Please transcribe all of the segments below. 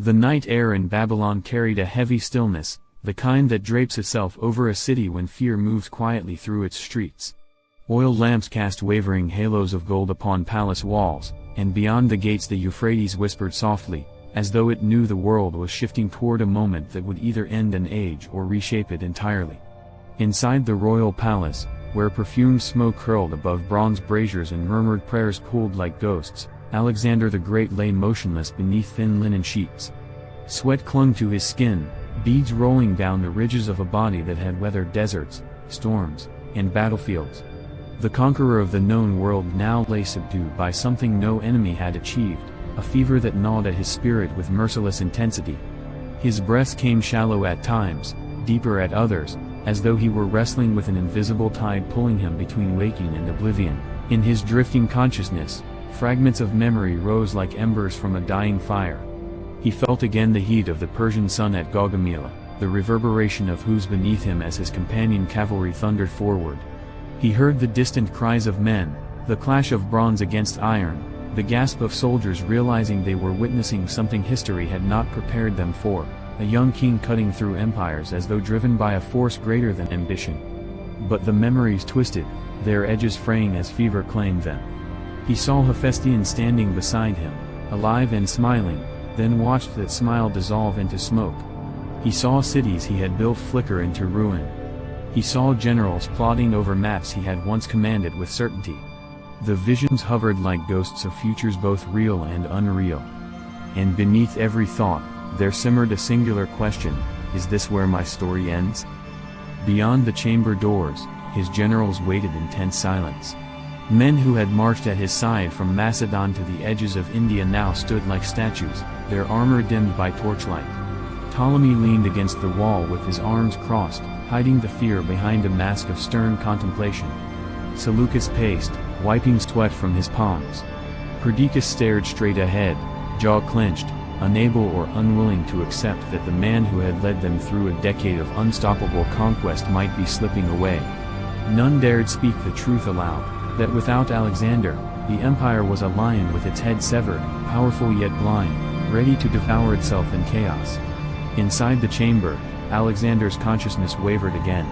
The night air in Babylon carried a heavy stillness, the kind that drapes itself over a city when fear moves quietly through its streets. Oil lamps cast wavering halos of gold upon palace walls, and beyond the gates the Euphrates whispered softly, as though it knew the world was shifting toward a moment that would either end an age or reshape it entirely. Inside the royal palace, where perfumed smoke curled above bronze braziers and murmured prayers pulled like ghosts, Alexander the Great lay motionless beneath thin linen sheets. Sweat clung to his skin, beads rolling down the ridges of a body that had weathered deserts, storms, and battlefields. The conqueror of the known world now lay subdued by something no enemy had achieved, a fever that gnawed at his spirit with merciless intensity. His breath came shallow at times, deeper at others, as though he were wrestling with an invisible tide pulling him between waking and oblivion. In his drifting consciousness, fragments of memory rose like embers from a dying fire. He felt again the heat of the Persian sun at Gaugamela, the reverberation of whose beneath him as his companion cavalry thundered forward. He heard the distant cries of men, the clash of bronze against iron, the gasp of soldiers realizing they were witnessing something history had not prepared them for, a young king cutting through empires as though driven by a force greater than ambition. But the memories twisted, their edges fraying as fever claimed them. He saw Hephaestion standing beside him, alive and smiling, then watched that smile dissolve into smoke. He saw cities he had built flicker into ruin. He saw generals plotting over maps he had once commanded with certainty. The visions hovered like ghosts of futures both real and unreal. And beneath every thought, there simmered a singular question: is this where my story ends? Beyond the chamber doors, his generals waited in tense silence. Men who had marched at his side from Macedon to the edges of India now stood like statues, their armor dimmed by torchlight. Ptolemy leaned against the wall with his arms crossed, hiding the fear behind a mask of stern contemplation. Seleucus paced, wiping sweat from his palms. Perdiccas stared straight ahead, jaw clenched, unable or unwilling to accept that the man who had led them through a decade of unstoppable conquest might be slipping away. None dared speak the truth aloud, that without Alexander, the empire was a lion with its head severed, powerful yet blind, ready to devour itself in chaos. Inside the chamber, Alexander's consciousness wavered again.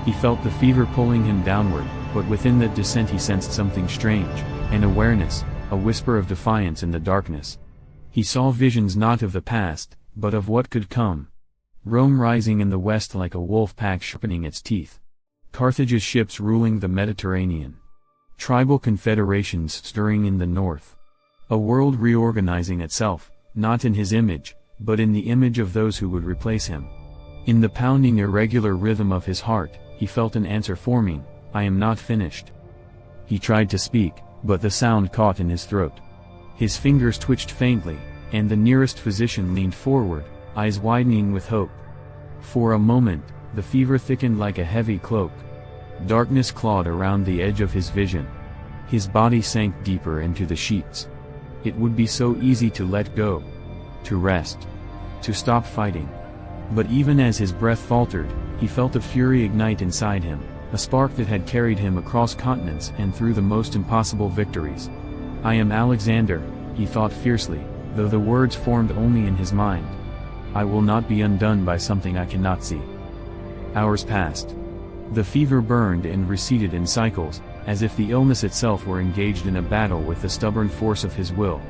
He felt the fever pulling him downward, but within that descent he sensed something strange, an awareness, a whisper of defiance in the darkness. He saw visions not of the past, but of what could come. Rome rising in the west like a wolf pack sharpening its teeth. Carthage's ships ruling the Mediterranean. Tribal confederations stirring in the north. A world reorganizing itself, not in his image, but in the image of those who would replace him. In the pounding irregular rhythm of his heart, he felt an answer forming: I am not finished. He tried to speak, but the sound caught in his throat. His fingers twitched faintly, and the nearest physician leaned forward, eyes widening with hope. For a moment, the fever thickened like a heavy cloak. Darkness clawed around the edge of his vision. His body sank deeper into the sheets. It would be so easy to let go. To rest. To stop fighting. But even as his breath faltered, he felt a fury ignite inside him, a spark that had carried him across continents and through the most impossible victories. I am Alexander, he thought fiercely, though the words formed only in his mind. I will not be undone by something I cannot see. Hours passed. The fever burned and receded in cycles, as if the illness itself were engaged in a battle with the stubborn force of his will.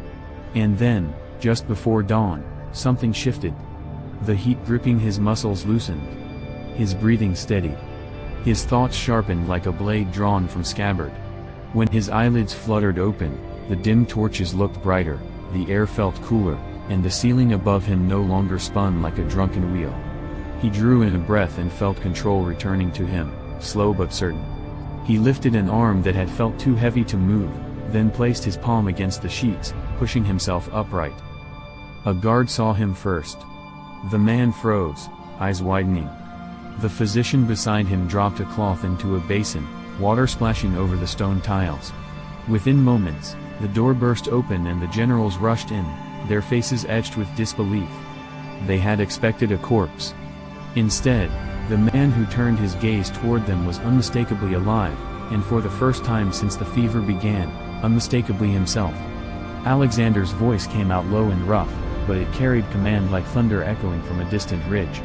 And then, just before dawn, something shifted. The heat gripping his muscles loosened. His breathing steadied. His thoughts sharpened like a blade drawn from scabbard. When his eyelids fluttered open, the dim torches looked brighter, the air felt cooler, and the ceiling above him no longer spun like a drunken wheel. He drew in a breath and felt control returning to him, slow but certain. He lifted an arm that had felt too heavy to move, then placed his palm against the sheets, pushing himself upright. A guard saw him first. The man froze, eyes widening. The physician beside him dropped a cloth into a basin, water splashing over the stone tiles. Within moments, the door burst open and the generals rushed in, their faces etched with disbelief. They had expected a corpse. Instead, the man who turned his gaze toward them was unmistakably alive, and for the first time since the fever began, unmistakably himself. Alexander's voice came out low and rough, but it carried command like thunder echoing from a distant ridge.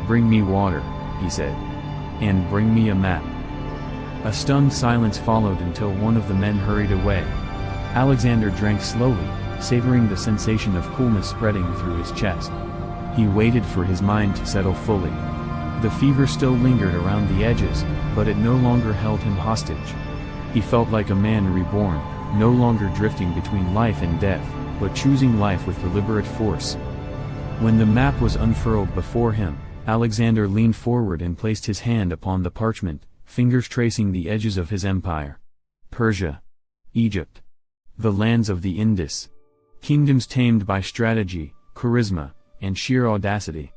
"Bring me water," he said. "And bring me a map." A stunned silence followed until one of the men hurried away. Alexander drank slowly, savoring the sensation of coolness spreading through his chest. He waited for his mind to settle fully. The fever still lingered around the edges, but it no longer held him hostage. He felt like a man reborn, no longer drifting between life and death, but choosing life with deliberate force. When the map was unfurled before him, Alexander leaned forward and placed his hand upon the parchment, fingers tracing the edges of his empire. Persia. Egypt. The lands of the Indus. Kingdoms tamed by strategy, charisma, and sheer audacity.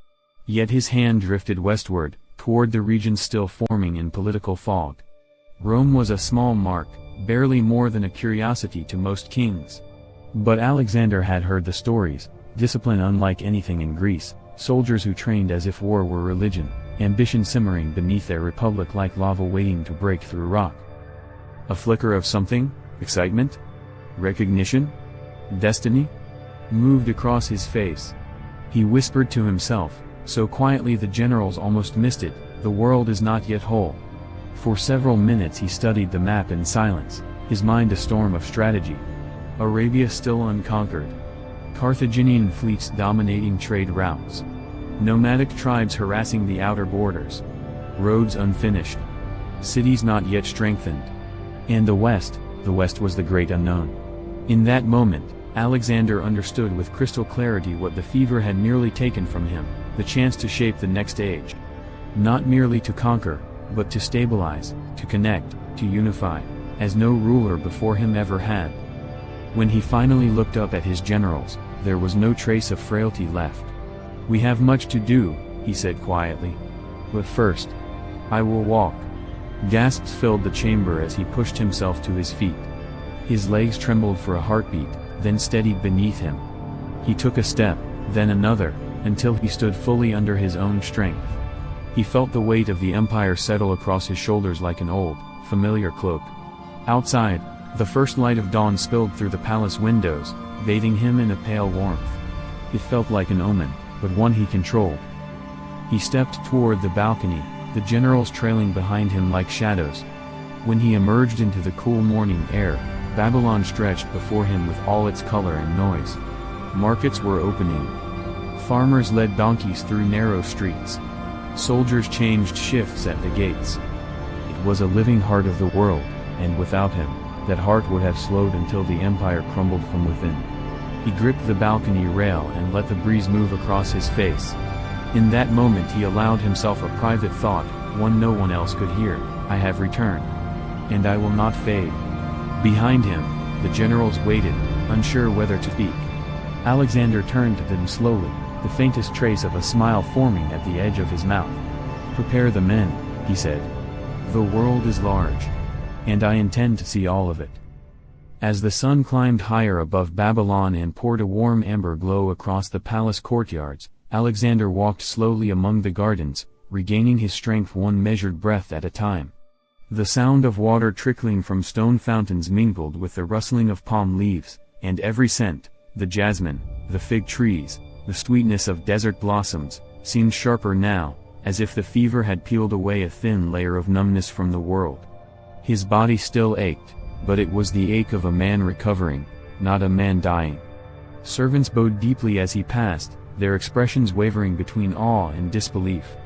Yet his hand drifted westward, toward the regions still forming in political fog. Rome was a small mark, barely more than a curiosity to most kings. But Alexander had heard the stories, discipline unlike anything in Greece, soldiers who trained as if war were religion, ambition simmering beneath their republic like lava waiting to break through rock. A flicker of something, excitement? Recognition? Destiny? Moved across his face. He whispered to himself, so quietly the generals almost missed it, "The world is not yet whole." For several minutes he studied the map in silence, his mind a storm of strategy. Arabia still unconquered. Carthaginian fleets dominating trade routes. Nomadic tribes harassing the outer borders. Roads unfinished. Cities not yet strengthened. And the West was the great unknown. In that moment, Alexander understood with crystal clarity what the fever had merely taken from him, the chance to shape the next age. Not merely to conquer, but to stabilize, to connect, to unify, as no ruler before him ever had. When he finally looked up at his generals, there was no trace of frailty left. "We have much to do," he said quietly. "But first, I will walk." Gasps filled the chamber as he pushed himself to his feet. His legs trembled for a heartbeat, then steadied beneath him. He took a step, then another, until he stood fully under his own strength. He felt the weight of the empire settle across his shoulders like an old, familiar cloak. Outside, the first light of dawn spilled through the palace windows, bathing him in a pale warmth. It felt like an omen, but one he controlled. He stepped toward the balcony, the generals trailing behind him like shadows. When he emerged into the cool morning air, Babylon stretched before him with all its color and noise. Markets were opening. Farmers led donkeys through narrow streets. Soldiers changed shifts at the gates. It was a living heart of the world, and without him, that heart would have slowed until the empire crumbled from within. He gripped the balcony rail and let the breeze move across his face. In that moment he allowed himself a private thought, one no one else could hear: "I have returned. And I will not fade." Behind him, the generals waited, unsure whether to speak. Alexander turned to them slowly, the faintest trace of a smile forming at the edge of his mouth. "Prepare the men," he said. "The world is large. And I intend to see all of it." As the sun climbed higher above Babylon and poured a warm amber glow across the palace courtyards, Alexander walked slowly among the gardens, regaining his strength one measured breath at a time. The sound of water trickling from stone fountains mingled with the rustling of palm leaves, and every scent, the jasmine, the fig trees, the sweetness of desert blossoms, seemed sharper now, as if the fever had peeled away a thin layer of numbness from the world. His body still ached, but it was the ache of a man recovering, not a man dying. Servants bowed deeply as he passed, their expressions wavering between awe and disbelief.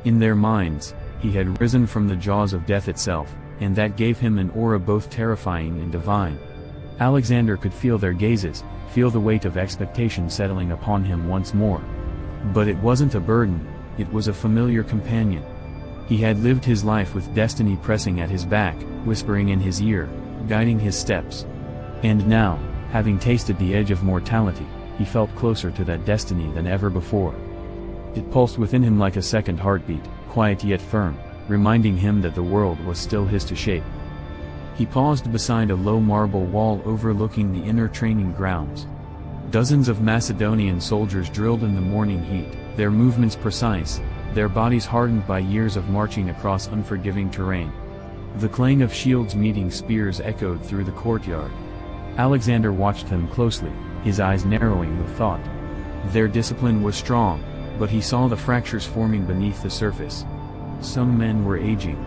In their minds, he had risen from the jaws of death itself, and that gave him an aura both terrifying and divine. Alexander could feel their gazes, feel the weight of expectation settling upon him once more. But it wasn't a burden, it was a familiar companion. He had lived his life with destiny pressing at his back, whispering in his ear, guiding his steps. And now, having tasted the edge of mortality, he felt closer to that destiny than ever before. It pulsed within him like a second heartbeat, quiet yet firm, reminding him that the world was still his to shape. He paused beside a low marble wall overlooking the inner training grounds. Dozens of Macedonian soldiers drilled in the morning heat, their movements precise, their bodies hardened by years of marching across unforgiving terrain. The clang of shields meeting spears echoed through the courtyard. Alexander watched them closely, his eyes narrowing with thought. Their discipline was strong, but he saw the fractures forming beneath the surface. Some men were aging.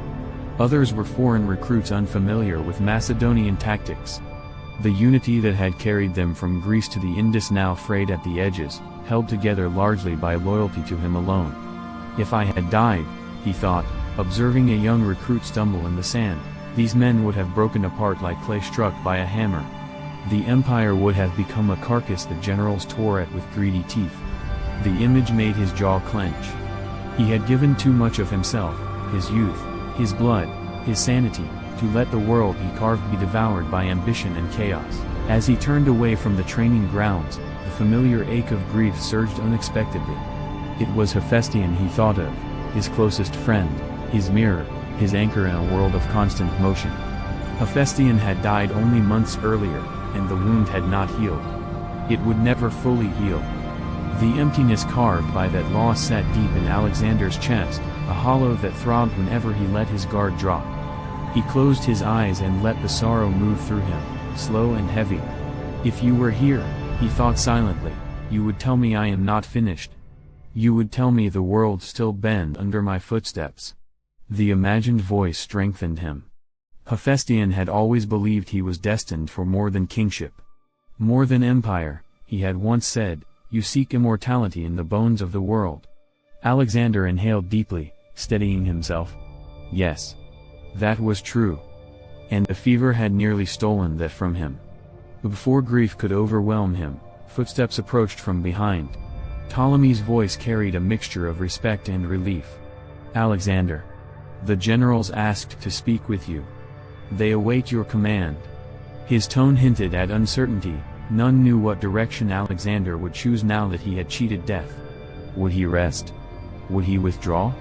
Others were foreign recruits unfamiliar with Macedonian tactics. The unity that had carried them from Greece to the Indus now frayed at the edges, held together largely by loyalty to him alone. If I had died, he thought, observing a young recruit stumble in the sand, these men would have broken apart like clay struck by a hammer. The empire would have become a carcass the generals tore at with greedy teeth. The image made his jaw clench. He had given too much of himself, his youth, his blood, his sanity, to let the world he carved be devoured by ambition and chaos. As he turned away from the training grounds, the familiar ache of grief surged unexpectedly. It was Hephaestion he thought of, his closest friend, his mirror, his anchor in a world of constant motion. Hephaestion had died only months earlier, and the wound had not healed. It would never fully heal. The emptiness carved by that loss sat deep in Alexander's chest, a hollow that throbbed whenever he let his guard drop. He closed his eyes and let the sorrow move through him, slow and heavy. If you were here, he thought silently, you would tell me I am not finished. You would tell me the world still bend under my footsteps. The imagined voice strengthened him. Hephaestion had always believed he was destined for more than kingship. More than empire, he had once said, you seek immortality in the bones of the world. Alexander inhaled deeply, steadying himself. Yes. That was true. And a fever had nearly stolen that from him. Before grief could overwhelm him, footsteps approached from behind. Ptolemy's voice carried a mixture of respect and relief. Alexander. The generals asked to speak with you. They await your command. His tone hinted at uncertainty. None knew what direction Alexander would choose now that he had cheated death. Would he rest? Would he withdraw?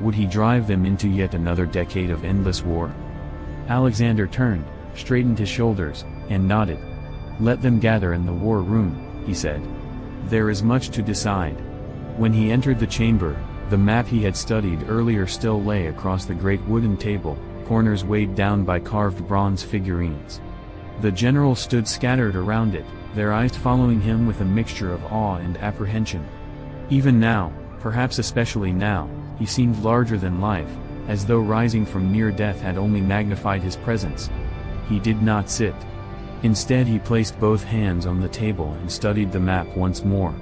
Would he drive them into yet another decade of endless war? Alexander turned, straightened his shoulders, and nodded. Let them gather in the war room, he said. There is much to decide. When he entered the chamber, the map he had studied earlier still lay across the great wooden table, corners weighed down by carved bronze figurines. The generals stood scattered around it, their eyes following him with a mixture of awe and apprehension. Even now, perhaps especially now, he seemed larger than life, as though rising from near death had only magnified his presence. He did not sit. Instead he placed both hands on the table and studied the map once more.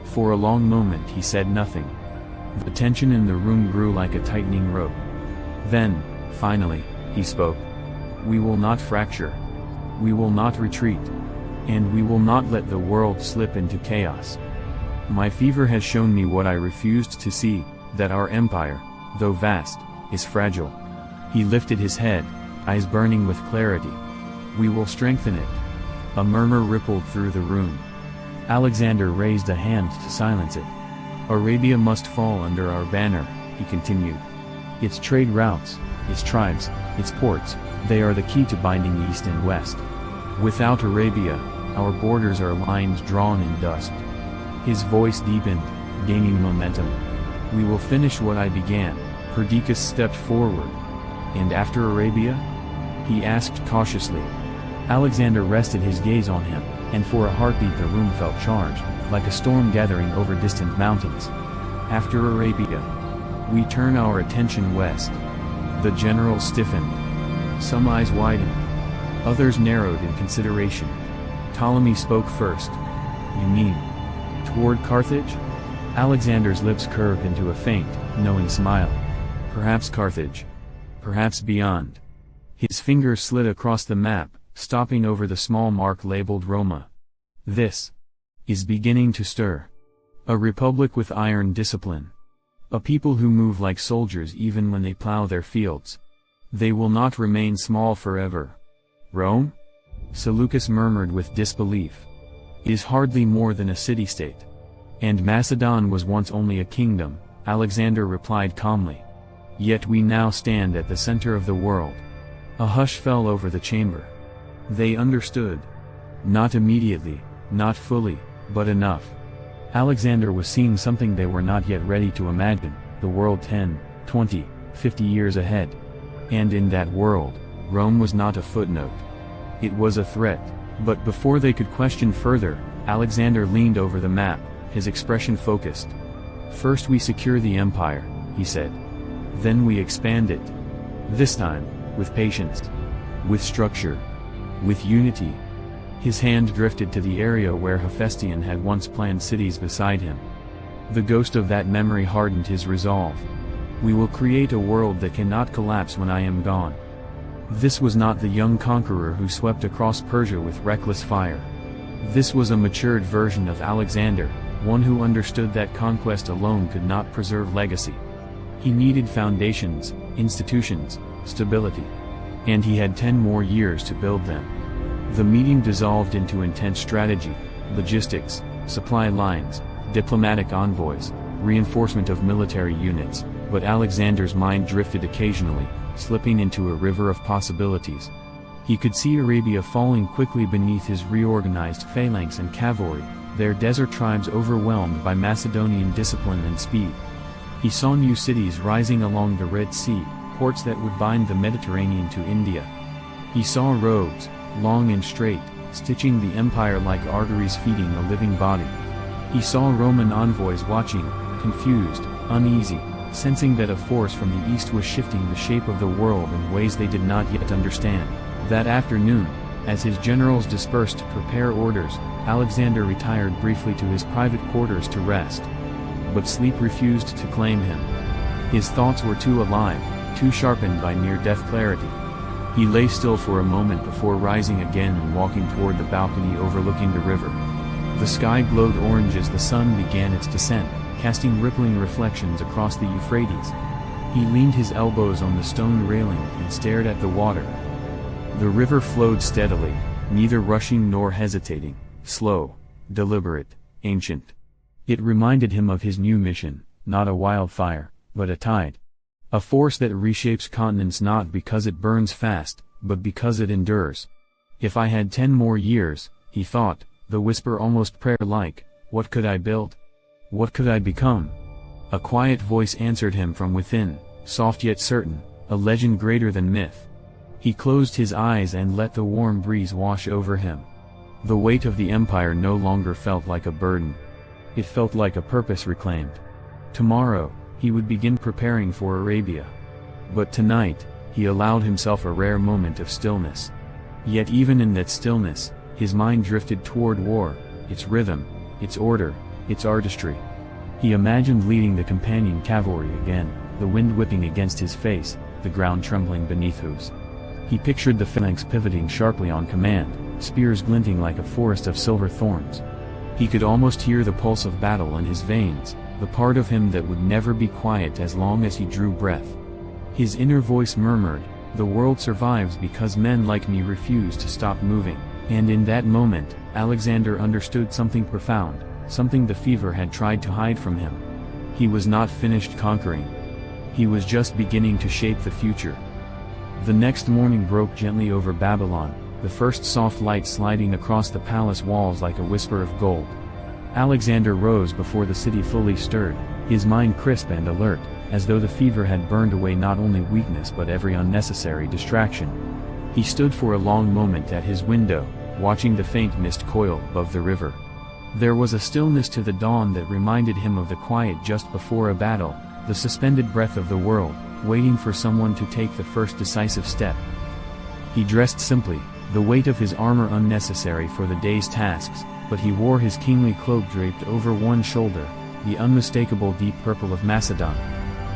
For a long moment he said nothing. The tension in the room grew like a tightening rope. Then, finally, he spoke. We will not fracture. We will not retreat. And we will not let the world slip into chaos. My fever has shown me what I refused to see, that our empire, though vast, is fragile. He lifted his head, eyes burning with clarity. We will strengthen it. A murmur rippled through the room. Alexander raised a hand to silence it. Arabia must fall under our banner, he continued. Its trade routes, its tribes, its ports, they are the key to binding East and West. Without Arabia, our borders are lines drawn in dust. His voice deepened, gaining momentum. We will finish what I began. Perdiccas stepped forward. And after Arabia? He asked cautiously. Alexander rested his gaze on him, and for a heartbeat the room felt charged, like a storm gathering over distant mountains. After Arabia, we turn our attention west. The generals stiffened. Some eyes widened. Others narrowed in consideration. Ptolemy spoke first. You mean toward Carthage? Alexander's lips curved into a faint, knowing smile. Perhaps Carthage. Perhaps beyond. His finger slid across the map, stopping over the small mark labeled Roma. This is beginning to stir. A republic with iron discipline. A people who move like soldiers even when they plow their fields. They will not remain small forever. Rome? Seleucus murmured with disbelief. Is hardly more than a city-state. And Macedon was once only a kingdom, Alexander replied calmly. Yet we now stand at the center of the world. A hush fell over the chamber. They understood. Not immediately, not fully, but enough. Alexander was seeing something they were not yet ready to imagine, the world 10, 20, 50 years ahead. And in that world, Rome was not a footnote. It was a threat. But before they could question further, Alexander leaned over the map, his expression focused. "First we secure the empire," he said. "Then we expand it. This time, with patience. With structure. With unity." His hand drifted to the area where Hephaestion had once planned cities beside him. The ghost of that memory hardened his resolve. "We will create a world that cannot collapse when I am gone." This was not the young conqueror who swept across Persia with reckless fire. This was a matured version of Alexander, one who understood that conquest alone could not preserve legacy. He needed foundations, institutions, stability. And he had 10 more years to build them. The meeting dissolved into intense strategy, logistics, supply lines, diplomatic envoys, reinforcement of military units, but Alexander's mind drifted occasionally, slipping into a river of possibilities. He could see Arabia falling quickly beneath his reorganized phalanx and cavalry, their desert tribes overwhelmed by Macedonian discipline and speed. He saw new cities rising along the Red Sea, ports that would bind the Mediterranean to India. He saw roads, long and straight, stitching the empire like arteries feeding a living body. He saw Roman envoys watching, confused, uneasy, sensing that a force from the east was shifting the shape of the world in ways they did not yet understand. That afternoon, as his generals dispersed to prepare orders, Alexander retired briefly to his private quarters to rest. But sleep refused to claim him. His thoughts were too alive, too sharpened by near-death clarity. He lay still for a moment before rising again and walking toward the balcony overlooking the river. The sky glowed orange as the sun began its descent, casting rippling reflections across the Euphrates. He leaned his elbows on the stone railing and stared at the water. The river flowed steadily, neither rushing nor hesitating, slow, deliberate, ancient. It reminded him of his new mission, not a wildfire, but a tide. A force that reshapes continents not because it burns fast, but because it endures. "If I had 10 more years," he thought, the whisper almost prayer-like, "what could I build? What could I become?" A quiet voice answered him from within, soft yet certain, a legend greater than myth. He closed his eyes and let the warm breeze wash over him. The weight of the empire no longer felt like a burden. It felt like a purpose reclaimed. Tomorrow, he would begin preparing for Arabia. But tonight, he allowed himself a rare moment of stillness. Yet even in that stillness, his mind drifted toward war, its rhythm, its order, its artistry. He imagined leading the companion cavalry again, the wind whipping against his face, the ground trembling beneath hooves. He pictured the phalanx pivoting sharply on command, spears glinting like a forest of silver thorns. He could almost hear the pulse of battle in his veins, the part of him that would never be quiet as long as he drew breath. His inner voice murmured, "The world survives because men like me refuse to stop moving." And in that moment, Alexander understood something profound, something the fever had tried to hide from him. He was not finished conquering. He was just beginning to shape the future. The next morning broke gently over Babylon, the first soft light sliding across the palace walls like a whisper of gold. Alexander rose before the city fully stirred, his mind crisp and alert, as though the fever had burned away not only weakness but every unnecessary distraction. He stood for a long moment at his window, watching the faint mist coil above the river. There was a stillness to the dawn that reminded him of the quiet just before a battle, the suspended breath of the world, waiting for someone to take the first decisive step. He dressed simply, the weight of his armor unnecessary for the day's tasks, but he wore his kingly cloak draped over one shoulder, the unmistakable deep purple of Macedon.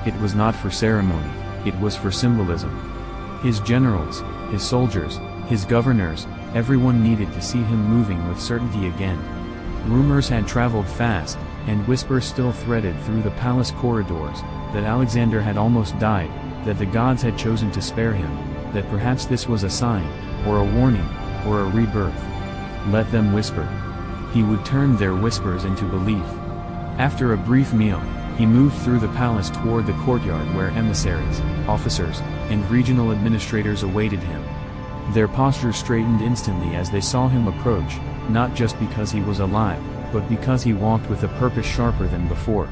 It was not for ceremony, it was for symbolism. His generals, his soldiers, his governors, everyone needed to see him moving with certainty again. Rumors had traveled fast, and whispers still threaded through the palace corridors, that Alexander had almost died, that the gods had chosen to spare him, that perhaps this was a sign, or a warning, or a rebirth. Let them whisper. He would turn their whispers into belief. After a brief meal, he moved through the palace toward the courtyard where emissaries, officers, and regional administrators awaited him. Their postures straightened instantly as they saw him approach, not just because he was alive, but because he walked with a purpose sharper than before.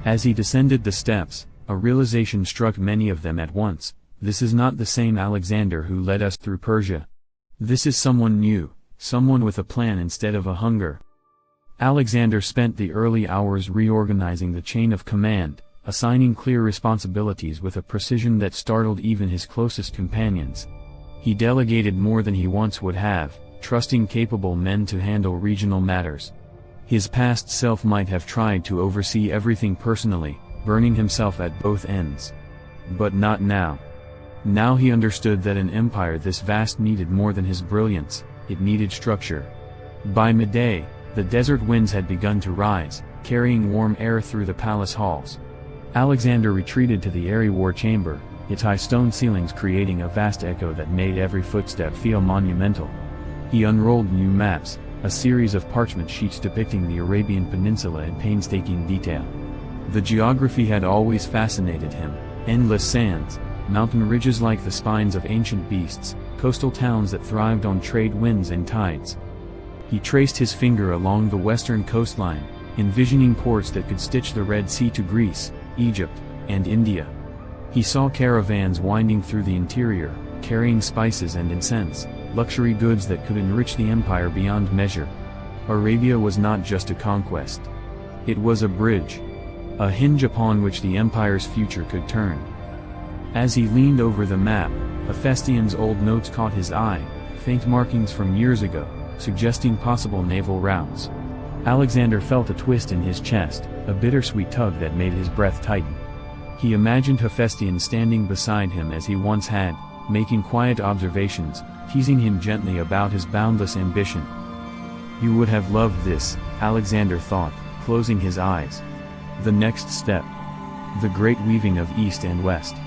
As he descended the steps, a realization struck many of them at once: this is not the same Alexander who led us through Persia. This is someone new, someone with a plan instead of a hunger. Alexander spent the early hours reorganizing the chain of command, assigning clear responsibilities with a precision that startled even his closest companions. He delegated more than he once would have, trusting capable men to handle regional matters. His past self might have tried to oversee everything personally, burning himself at both ends. But not now. Now he understood that an empire this vast needed more than his brilliance, it needed structure. By midday, the desert winds had begun to rise, carrying warm air through the palace halls. Alexander retreated to the airy war chamber, its high stone ceilings creating a vast echo that made every footstep feel monumental. He unrolled new maps, a series of parchment sheets depicting the Arabian Peninsula in painstaking detail. The geography had always fascinated him: endless sands, mountain ridges like the spines of ancient beasts, coastal towns that thrived on trade winds and tides. He traced his finger along the western coastline, envisioning ports that could stitch the Red Sea to Greece, Egypt, and India. He saw caravans winding through the interior, carrying spices and incense, luxury goods that could enrich the empire beyond measure. Arabia was not just a conquest. It was a bridge, a hinge upon which the empire's future could turn. As he leaned over the map, Hephaestion's old notes caught his eye, faint markings from years ago, suggesting possible naval routes. Alexander felt a twist in his chest, a bittersweet tug that made his breath tighten. He imagined Hephaestion standing beside him as he once had, making quiet observations, teasing him gently about his boundless ambition. You would have loved this, Alexander thought, closing his eyes. The next step. The great weaving of East and West.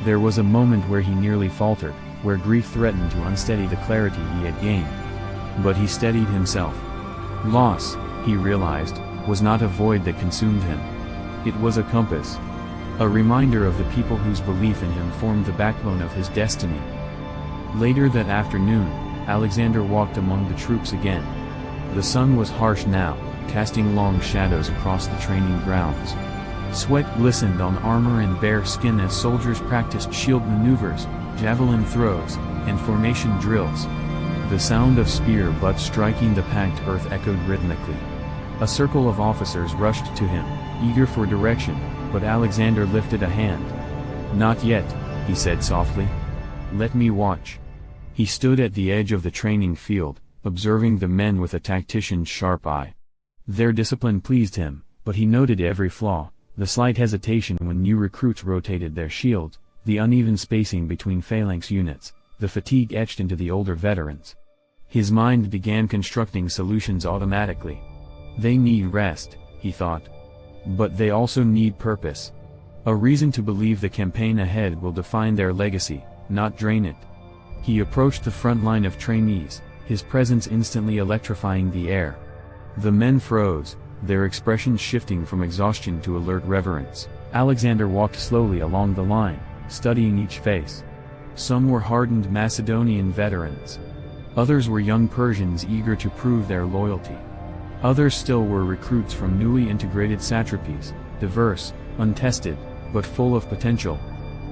There was a moment where he nearly faltered, where grief threatened to unsteady the clarity he had gained. But he steadied himself. Loss, he realized, was not a void that consumed him. It was a compass. A reminder of the people whose belief in him formed the backbone of his destiny. Later that afternoon, Alexander walked among the troops again. The sun was harsh now, casting long shadows across the training grounds. Sweat glistened on armor and bare skin as soldiers practiced shield maneuvers, javelin throws, and formation drills. The sound of spear butts striking the packed earth echoed rhythmically. A circle of officers rushed to him, eager for direction, but Alexander lifted a hand. Not yet, he said softly. Let me watch. He stood at the edge of the training field, observing the men with a tactician's sharp eye. Their discipline pleased him, but he noted every flaw, the slight hesitation when new recruits rotated their shields, the uneven spacing between phalanx units, the fatigue etched into the older veterans. His mind began constructing solutions automatically. They need rest, he thought. But they also need purpose. A reason to believe the campaign ahead will define their legacy, not drain it. He approached the front line of trainees, his presence instantly electrifying the air. The men froze, their expressions shifting from exhaustion to alert reverence. Alexander walked slowly along the line, studying each face. Some were hardened Macedonian veterans. Others were young Persians eager to prove their loyalty. Others still were recruits from newly integrated satrapies, diverse, untested, but full of potential.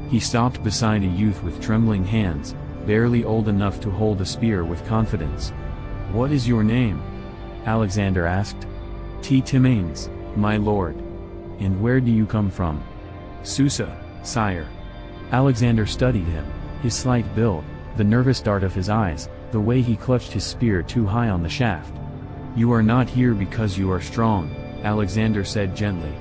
He stopped beside a youth with trembling hands, barely old enough to hold a spear with confidence. "What is your name?" Alexander asked. "Timaeus, my lord." "And where do you come from?" "Susa, sire." Alexander studied him, his slight build, the nervous dart of his eyes, the way he clutched his spear too high on the shaft. "You are not here because you are strong," Alexander said gently.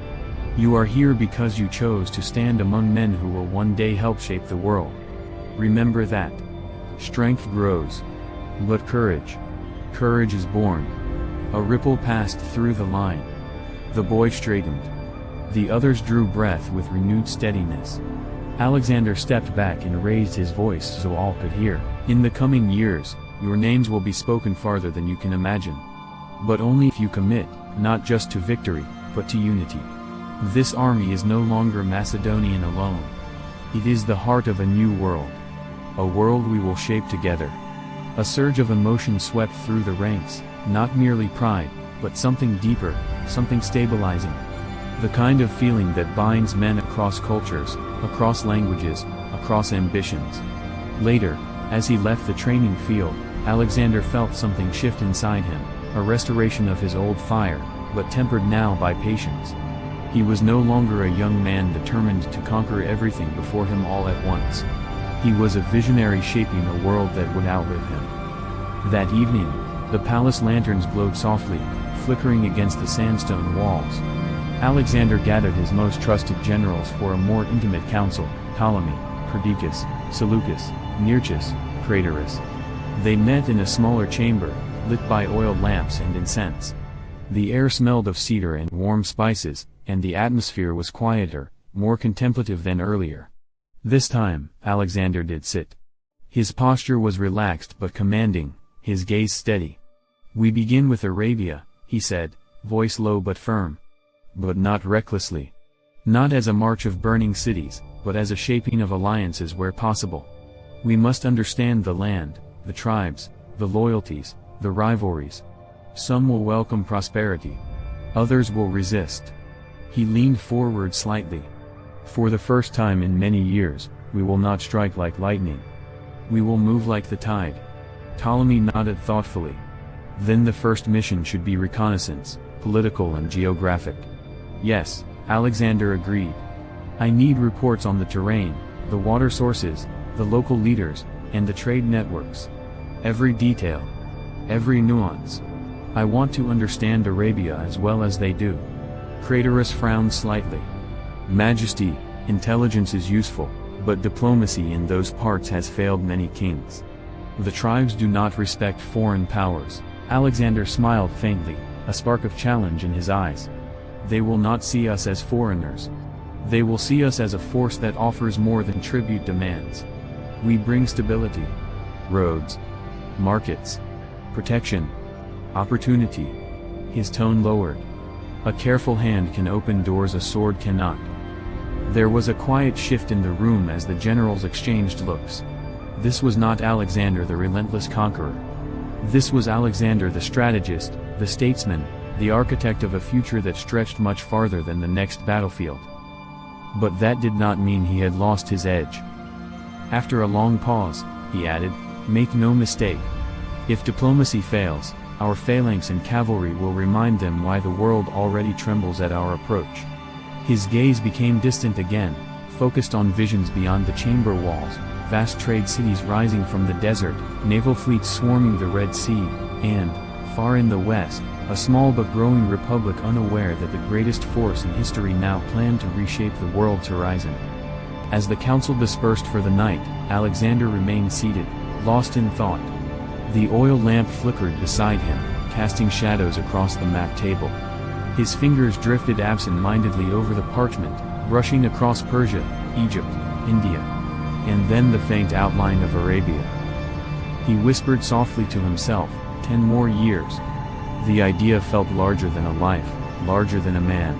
"You are here because you chose to stand among men who will one day help shape the world. Remember that. Strength grows. But courage is born." A ripple passed through the line. The boy straightened. The others drew breath with renewed steadiness. Alexander stepped back and raised his voice so all could hear. "In the coming years, your names will be spoken farther than you can imagine. But only if you commit, not just to victory, but to unity. This army is no longer Macedonian alone. It is the heart of a new world. A world we will shape together." A surge of emotion swept through the ranks, not merely pride, but something deeper, something stabilizing. The kind of feeling that binds men across cultures, across languages, across ambitions. Later, as he left the training field, Alexander felt something shift inside him. a restoration of his old fire, but tempered now by patience. He was no longer a young man determined to conquer everything before him all at once. He was a visionary shaping a world that would outlive him. That evening, the palace lanterns glowed softly, flickering against the sandstone walls. Alexander gathered his most trusted generals for a more intimate council: Ptolemy, Perdiccas, Seleucus, Nearchus, Craterus. They met in a smaller chamber, lit by oiled lamps and incense. The air smelled of cedar and warm spices, and the atmosphere was quieter, more contemplative than earlier. This time, Alexander did sit. His posture was relaxed but commanding, his gaze steady. "We begin with Arabia," he said, voice low but firm. But not recklessly. Not as a march of burning cities, but as a shaping of alliances where possible. We must understand the land, the tribes, the loyalties, the rivalries. Some will welcome prosperity. Others will resist. He leaned forward slightly. "For the first time in many years, we will not strike like lightning. We will move like the tide." Ptolemy nodded thoughtfully. "Then the first mission should be reconnaissance, political and geographic." "Yes," Alexander agreed. "I need reports on the terrain, the water sources, the local leaders, and the trade networks. Every detail. Every nuance. I want to understand Arabia as well as they do." Craterus frowned slightly. "Majesty, intelligence is useful, but diplomacy in those parts has failed many kings. The tribes do not respect foreign powers." Alexander smiled faintly, a spark of challenge in his eyes. "They will not see us as foreigners. They will see us as a force that offers more than tribute demands. We bring stability. Roads. Markets. Protection. Opportunity." His tone lowered. "A careful hand can open doors a sword cannot." There was a quiet shift in the room as the generals exchanged looks. This was not Alexander the relentless conqueror. This was Alexander the strategist, the statesman, the architect of a future that stretched much farther than the next battlefield. But that did not mean he had lost his edge. After a long pause, he added, "Make no mistake. If diplomacy fails, our phalanx and cavalry will remind them why the world already trembles at our approach." His gaze became distant again, focused on visions beyond the chamber walls, vast trade cities rising from the desert, naval fleets swarming the Red Sea, and, far in the west, a small but growing republic unaware that the greatest force in history now planned to reshape the world's horizon. As the council dispersed for the night, Alexander remained seated, lost in thought. The oil lamp flickered beside him, casting shadows across the map table. His fingers drifted absent-mindedly over the parchment, brushing across Persia, Egypt, India, and then the faint outline of Arabia. He whispered softly to himself, 10 more years. The idea felt larger than a life, larger than a man.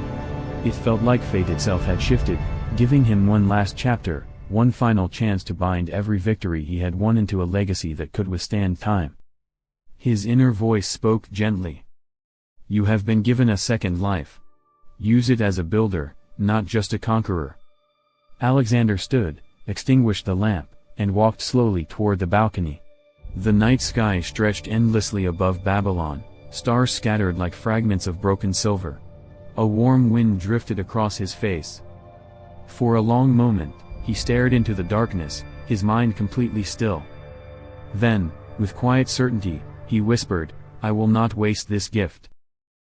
It felt like fate itself had shifted, giving him one last chapter, one final chance to bind every victory he had won into a legacy that could withstand time. His inner voice spoke gently. "You have been given a second life. Use it as a builder, not just a conqueror." Alexander stood, extinguished the lamp, and walked slowly toward the balcony. The night sky stretched endlessly above Babylon, stars scattered like fragments of broken silver. A warm wind drifted across his face. For a long moment, he stared into the darkness, his mind completely still. Then, with quiet certainty, he whispered, "I will not waste this gift."